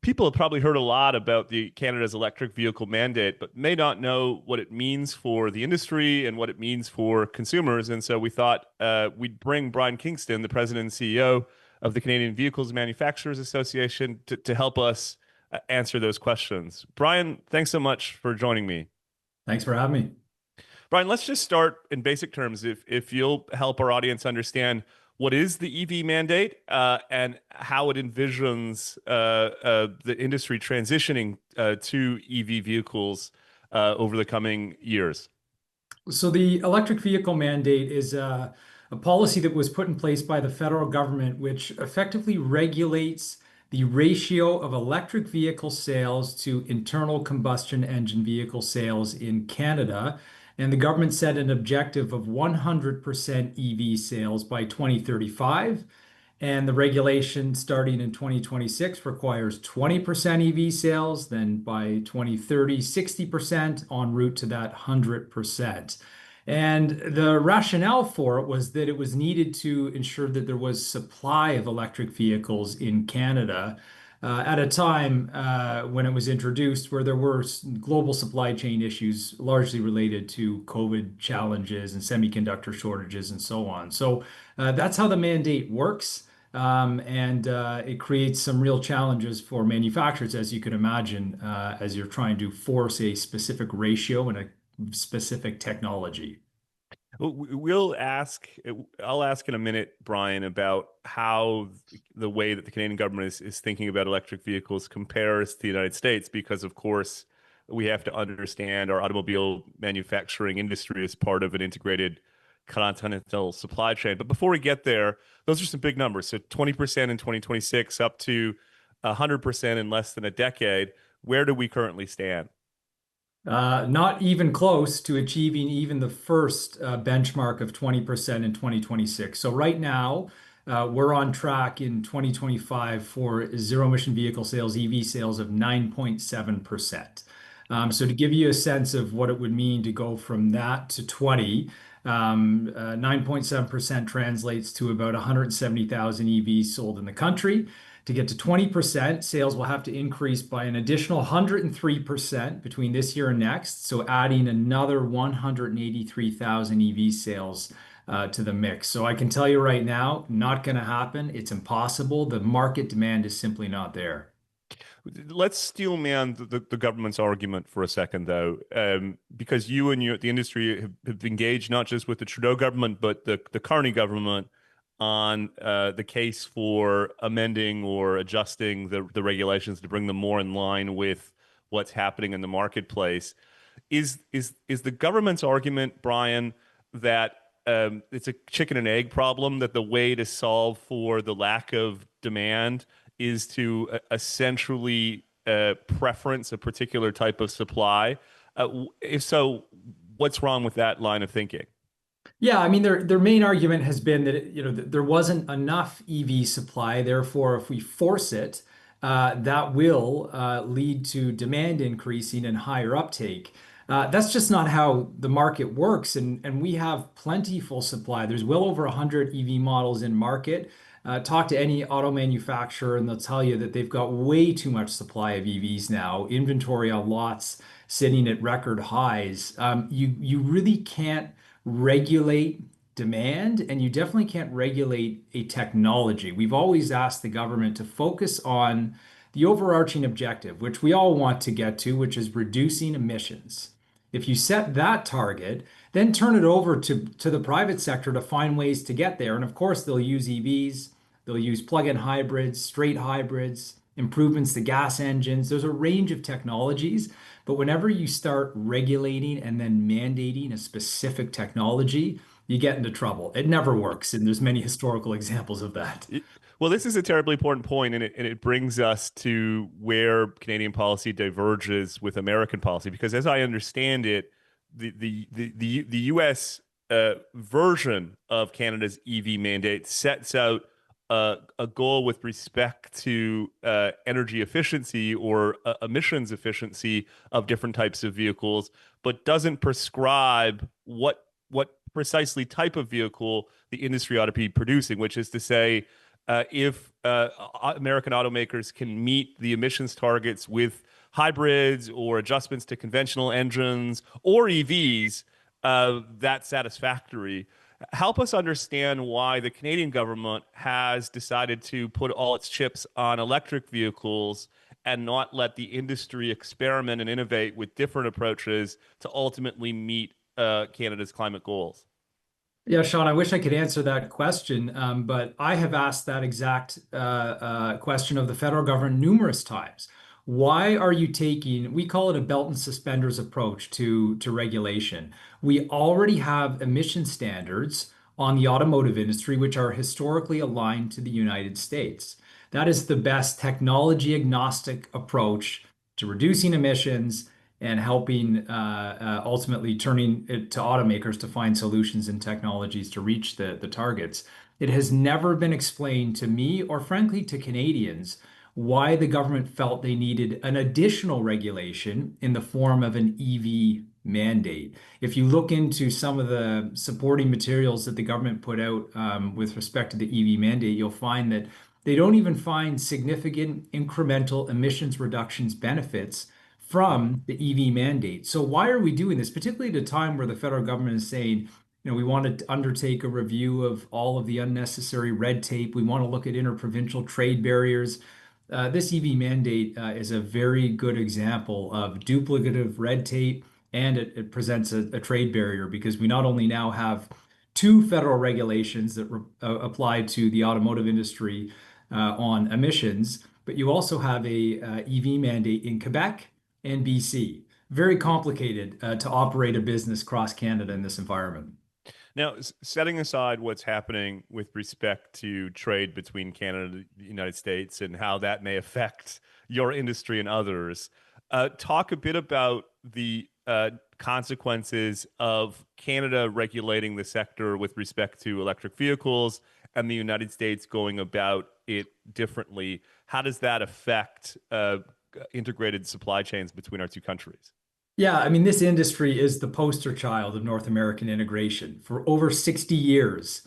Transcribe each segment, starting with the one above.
People have probably heard a lot about the Canada's electric vehicle mandate, but may not know what it means for the industry and what it means for consumers. And so we thought we'd bring Brian Kingston, the president and CEO of the Canadian Vehicles Manufacturers Association, to help us answer those questions. Brian, thanks so much for joining me. Thanks for having me. Brian, let's just start in basic terms. If you'll help our audience understand what is the EV mandate and how it envisions the industry transitioning to EV vehicles over the coming years. So the electric vehicle mandate is a policy that was put in place by the federal government, which effectively regulates the ratio of electric vehicle sales to internal combustion engine vehicle sales in Canada. And the government set an objective of 100% EV sales by 2035. And the regulation starting in 2026 requires 20% EV sales, then by 2030, 60% en route to that 100%. And the rationale for it was that it was needed to ensure that there was supply of electric vehicles in Canada at a time when it was introduced where there were global supply chain issues largely related to COVID challenges and semiconductor shortages and so on. So that's how the mandate works. And it creates some real challenges for manufacturers, as you can imagine, as you're trying to force a specific ratio and a specific technology. I'll ask in a minute, Brian, about how the way that the Canadian government is thinking about electric vehicles compares to the United States, because of course we have to understand our automobile manufacturing industry as part of an integrated continental supply chain. But before we get there, those are some big numbers. So 20% in 2026, up to 100% in less than a decade. Where do we currently stand? Not even close to achieving even the first benchmark of 20% in 2026. So right now, we're on track in 2025 for zero emission vehicle sales, EV sales of 9.7%. So to give you a sense of what it would mean to go from that to 20, 9.7% translates to about 170,000 EVs sold in the country. To get to 20%, sales will have to increase by an additional 103% between this year and next. So adding another 183,000 EV sales to the mix. So I can tell you right now, not going to happen. It's impossible. The market demand is simply not there. Let's steel man the government's argument for a second, though, because you and the industry have engaged not just with the Trudeau government, but the Carney government on the case for amending or adjusting the regulations to bring them more in line with what's happening in the marketplace. Is the government's argument, Brian, that it's a chicken and egg problem, that the way to solve for the lack of demand is to essentially preference a particular type of supply? If so, what's wrong with that line of thinking? Yeah, I mean, their main argument has been that there wasn't enough EV supply. Therefore, if we force it, that will lead to demand increasing and higher uptake. That's just not how the market works, and we have plentiful supply. There's well over 100 EV models in market. Talk to any auto manufacturer, and they'll tell you that they've got way too much supply of EVs now. Inventory on lots sitting at record highs. You really can't regulate demand, and you definitely can't regulate a technology. We've always asked the government to focus on the overarching objective, which we all want to get to, which is reducing emissions. If you set that target, then turn it over to the private sector to find ways to get there. And of course, they'll use EVs, they'll use plug-in hybrids, straight hybrids, improvements to gas engines. There's a range of technologies. But whenever you start regulating and then mandating a specific technology, you get into trouble. It never works. And there's many historical examples of that. Well, this is a terribly important point, and it brings us to where Canadian policy diverges with American policy. Because as I understand it, the U.S. Version of Canada's EV mandate sets out a goal with respect to energy efficiency or emissions efficiency of different types of vehicles, but doesn't prescribe what precisely type of vehicle the industry ought to be producing, which is to say, if American automakers can meet the emissions targets with hybrids or adjustments to conventional engines or EVs, that's satisfactory. Help us understand why the Canadian government has decided to put all its chips on electric vehicles and not let the industry experiment and innovate with different approaches to ultimately meet Canada's climate goals. Yeah, Sean, I wish I could answer that question, but I have asked that exact question of the federal government numerous times. Why are you taking, we call it a belt and suspenders approach to regulation. We already have emission standards on the automotive industry, which are historically aligned to the United States. That is the best technology agnostic approach to reducing emissions and helping ultimately turning it to automakers to find solutions and technologies to reach the targets. It has never been explained to me or frankly to Canadians why the government felt they needed an additional regulation in the form of an EV mandate. If you look into some of the supporting materials that the government put out with respect to the EV mandate, you'll find that they don't even find significant incremental emissions reductions benefits from the EV mandate. So why are we doing this, particularly at a time where the federal government is saying, we want to undertake a review of all of the unnecessary red tape. We want to look at interprovincial trade barriers. This EV mandate is a very good example of duplicative red tape, and it presents a trade barrier because we not only now have two federal regulations that apply to the automotive industry on emissions, but you also have a EV mandate in Quebec and BC. Very complicated to operate a business across Canada in this environment. Now, setting aside what's happening with respect to trade between Canada and the United States and how that may affect your industry and others, talk a bit about the consequences of Canada regulating the sector with respect to electric vehicles and the United States going about it differently. How does that affect integrated supply chains between our two countries? Yeah, I mean, this industry is the poster child of North American integration. For over 60 years,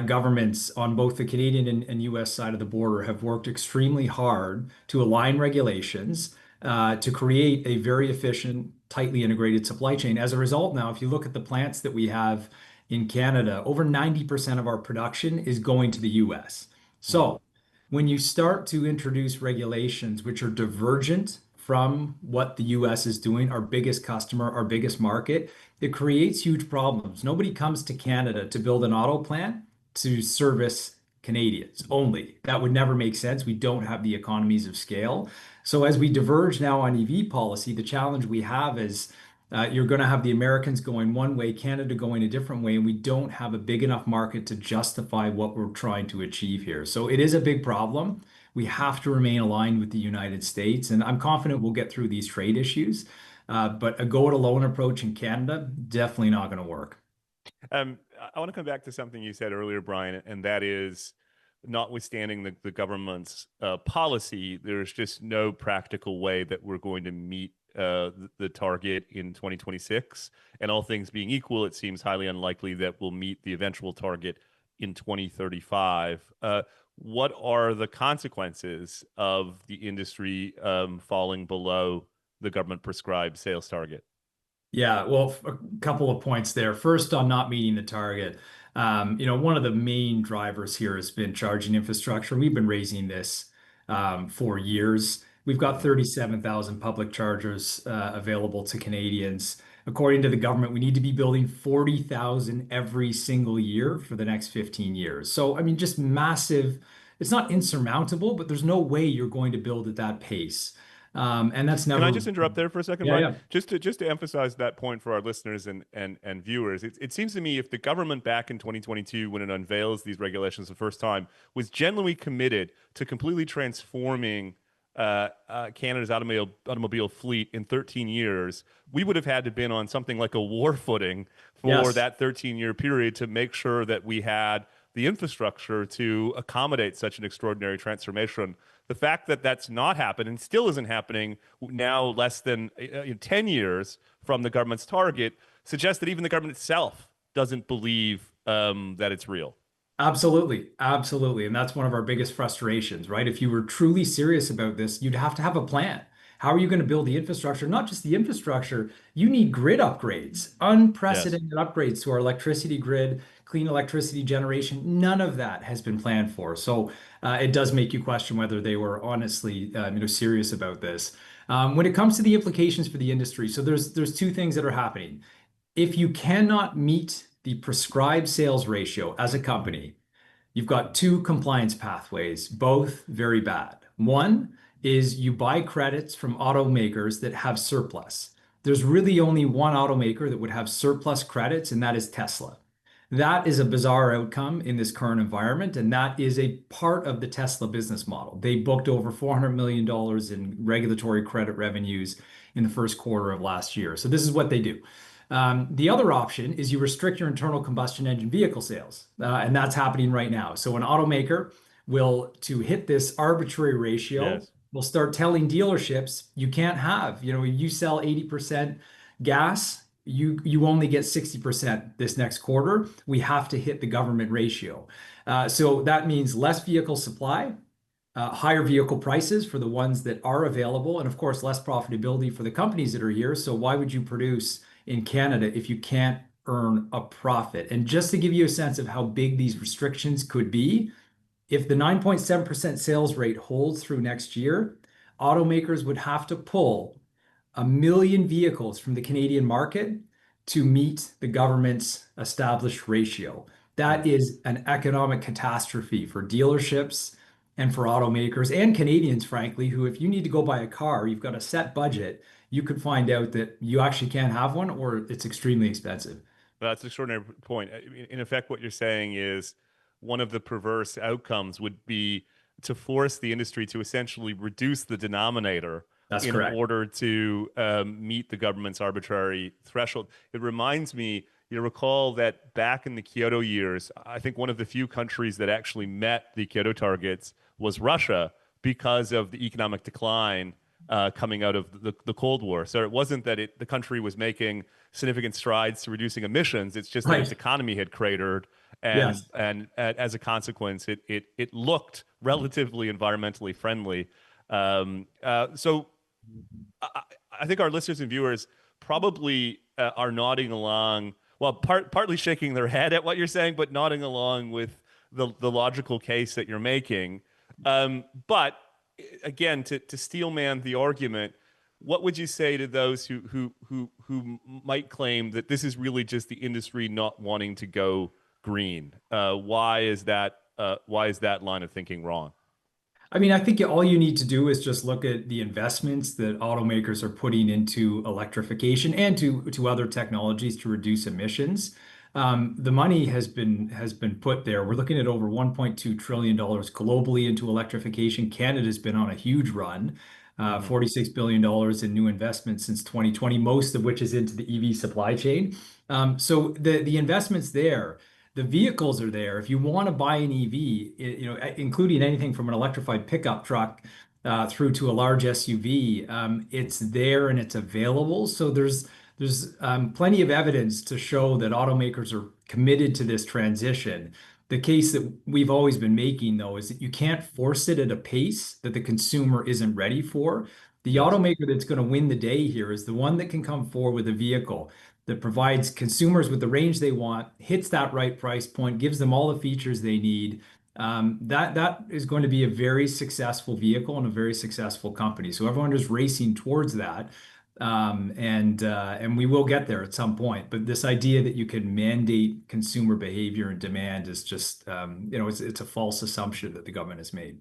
governments on both the Canadian and US side of the border have worked extremely hard to align regulations to create a very efficient, tightly integrated supply chain. As a result, now, if you look at the plants that we have in Canada, over 90% of our production is going to the US. Mm. So when you start to introduce regulations which are divergent from what the US is doing, our biggest customer, our biggest market, it creates huge problems. Nobody comes to Canada to build an auto plant to service Canadians only. That would never make sense. We don't have the economies of scale. So as we diverge now on EV policy, the challenge we have is you're going to have the Americans going one way, Canada going a different way, and we don't have a big enough market to justify what we're trying to achieve here. So it is a big problem. We have to remain aligned with the United States, and I'm confident we'll get through these trade issues. But a go-it-alone approach in Canada, definitely not going to work. I want to come back to something you said earlier, Brian, and that is, notwithstanding the government's policy, there's just no practical way that we're going to meet the target in 2026. And all things being equal, it seems highly unlikely that we'll meet the eventual target in 2035. What are the consequences of the industry falling below the government prescribed sales target? Yeah, well, a couple of points there. First, on not meeting the target, one of the main drivers here has been charging infrastructure. We've been raising this for years. We've got 37,000 public chargers available to Canadians. According to the government, we need to be building 40,000 every single year for the next 15 years. So, I mean, just massive. It's not insurmountable, but there's no way you're going to build at that pace. And that's Can I never. just interrupt there for a second, Yeah, Brian? yeah. Just to emphasize that point for our listeners and viewers, it seems to me if the government back in 2022, when it unveils these regulations the first time, was genuinely committed to completely transforming Canada's automobile fleet in 13 years, we would have had to been on something like a war footing for Yes. that 13-year period to make sure that we had the infrastructure to accommodate such an extraordinary transformation. The fact that that's not happened and still isn't happening now, less than 10 years from the government's target, suggests that even the government itself doesn't believe that it's real. Absolutely, absolutely. And that's one of our biggest frustrations, right? If you were truly serious about this, you'd have to have a plan. How are you going to build the infrastructure? Not just the infrastructure, you need grid upgrades, Yes. unprecedented upgrades to our electricity grid, clean electricity generation. None of that has been planned for. So it does make you question whether they were honestly, serious about this. When it comes to the implications for the industry, so there's two things that are happening. If you cannot meet the prescribed sales ratio as a company, you've got two compliance pathways, both very bad. One is you buy credits from automakers that have surplus. There's really only one automaker that would have surplus credits, and that is Tesla. That is a bizarre outcome in this current environment, and that is a part of the Tesla business model. They booked over $400 million in regulatory credit revenues in the first quarter of last year. So this is what they do. The other option is you restrict your internal combustion engine vehicle sales, and that's happening right now. So an automaker will, to hit this arbitrary ratio, Yes. will start telling dealerships you can't have, you sell 80% gas, you only get 60% this next quarter. We have to hit the government ratio. So that means less vehicle supply, higher vehicle prices for the ones that are available, and of course, less profitability for the companies that are here. So why would you produce in Canada if you can't earn a profit? And just to give you a sense of how big these restrictions could be, if the 9.7% sales rate holds through next year, automakers would have to pull 1 million vehicles from the Canadian market to meet the government's established ratio. That Mm. is an economic catastrophe for dealerships and for automakers and Canadians, frankly, who, if you need to go buy a car, you've got a set budget, you could find out that you actually can't have one or it's extremely expensive. That's an extraordinary point. In effect, what you're saying is one of the perverse outcomes would be to force the industry to essentially reduce the denominator That's in correct. order to meet the government's arbitrary threshold. It reminds me, you recall that back in the Kyoto years, I think one of the few countries that actually met the Kyoto targets was Russia because of the economic decline coming out of the Cold War. So it wasn't that the country was making significant strides to reducing emissions. It's just that its Right. economy had cratered, and Yes. as a consequence, it looked relatively environmentally friendly. So I, I think our listeners and viewers probably are nodding along. Well, partly shaking their head at what you're saying, but nodding along with the logical case that you're making. But again, to steelman the argument, what would you say to those who might claim that this is really just the industry not wanting to go green? Why is that? Why is that line of thinking wrong? I mean, I think all you need to do is just look at the investments that automakers are putting into electrification and to other technologies to reduce emissions. The money has been put there. We're looking at over $1.2 trillion globally into electrification. Canada's been on a huge run, Hmm. $46 billion in new investments since 2020, most of which is into the EV supply chain. So the investments there. The vehicles are there. If you want to buy an EV, including anything from an electrified pickup truck through to a large SUV, it's there and it's available. So there's plenty of evidence to show that automakers are committed to this transition. The case that we've always been making, though, is that you can't force it at a pace that the consumer isn't ready for. The Yes. automaker that's going to win the day here is the one that can come forward with a vehicle that provides consumers with the range they want, hits that right price point, gives them all the features they need. That is going to be a very successful vehicle and a very successful company. So everyone is racing towards that, and we will get there at some point. But this idea that you can mandate consumer behavior and demand is just, it's a false assumption that the government has made.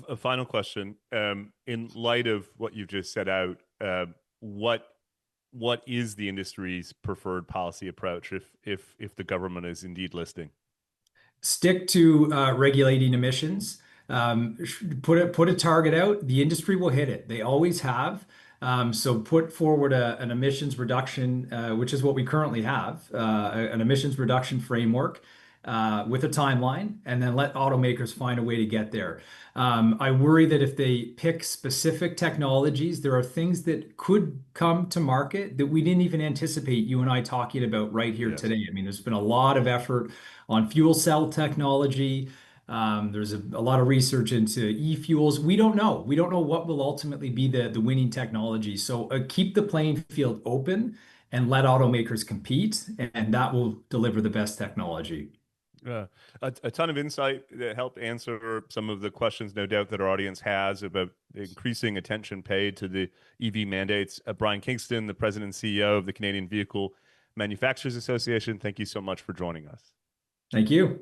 A final question. In light of what you've just set out, what what is the industry's preferred policy approach if the government is indeed listing? Stick to regulating emissions. Put a target out. The industry will hit it. They always have. So put forward an emissions reduction, which is what we currently have, an emissions reduction framework. with a timeline, and then let automakers find a way to get there. I worry that if they pick specific technologies, there are things that could come to market that we didn't even anticipate you and I talking about right here Yes. today. I mean, there's been a lot of effort on fuel cell technology. There's a lot of research into e-fuels. We don't know. We don't know what will ultimately be the winning technology. So keep the playing field open and let automakers compete, and that will deliver the best technology. Yeah, a ton of insight that helped answer some of the questions, no doubt, that our audience has about increasing attention paid to the EV mandates. Brian Kingston, the president and CEO of the Canadian Vehicle Manufacturers Association, thank you so much for joining us. Thank you.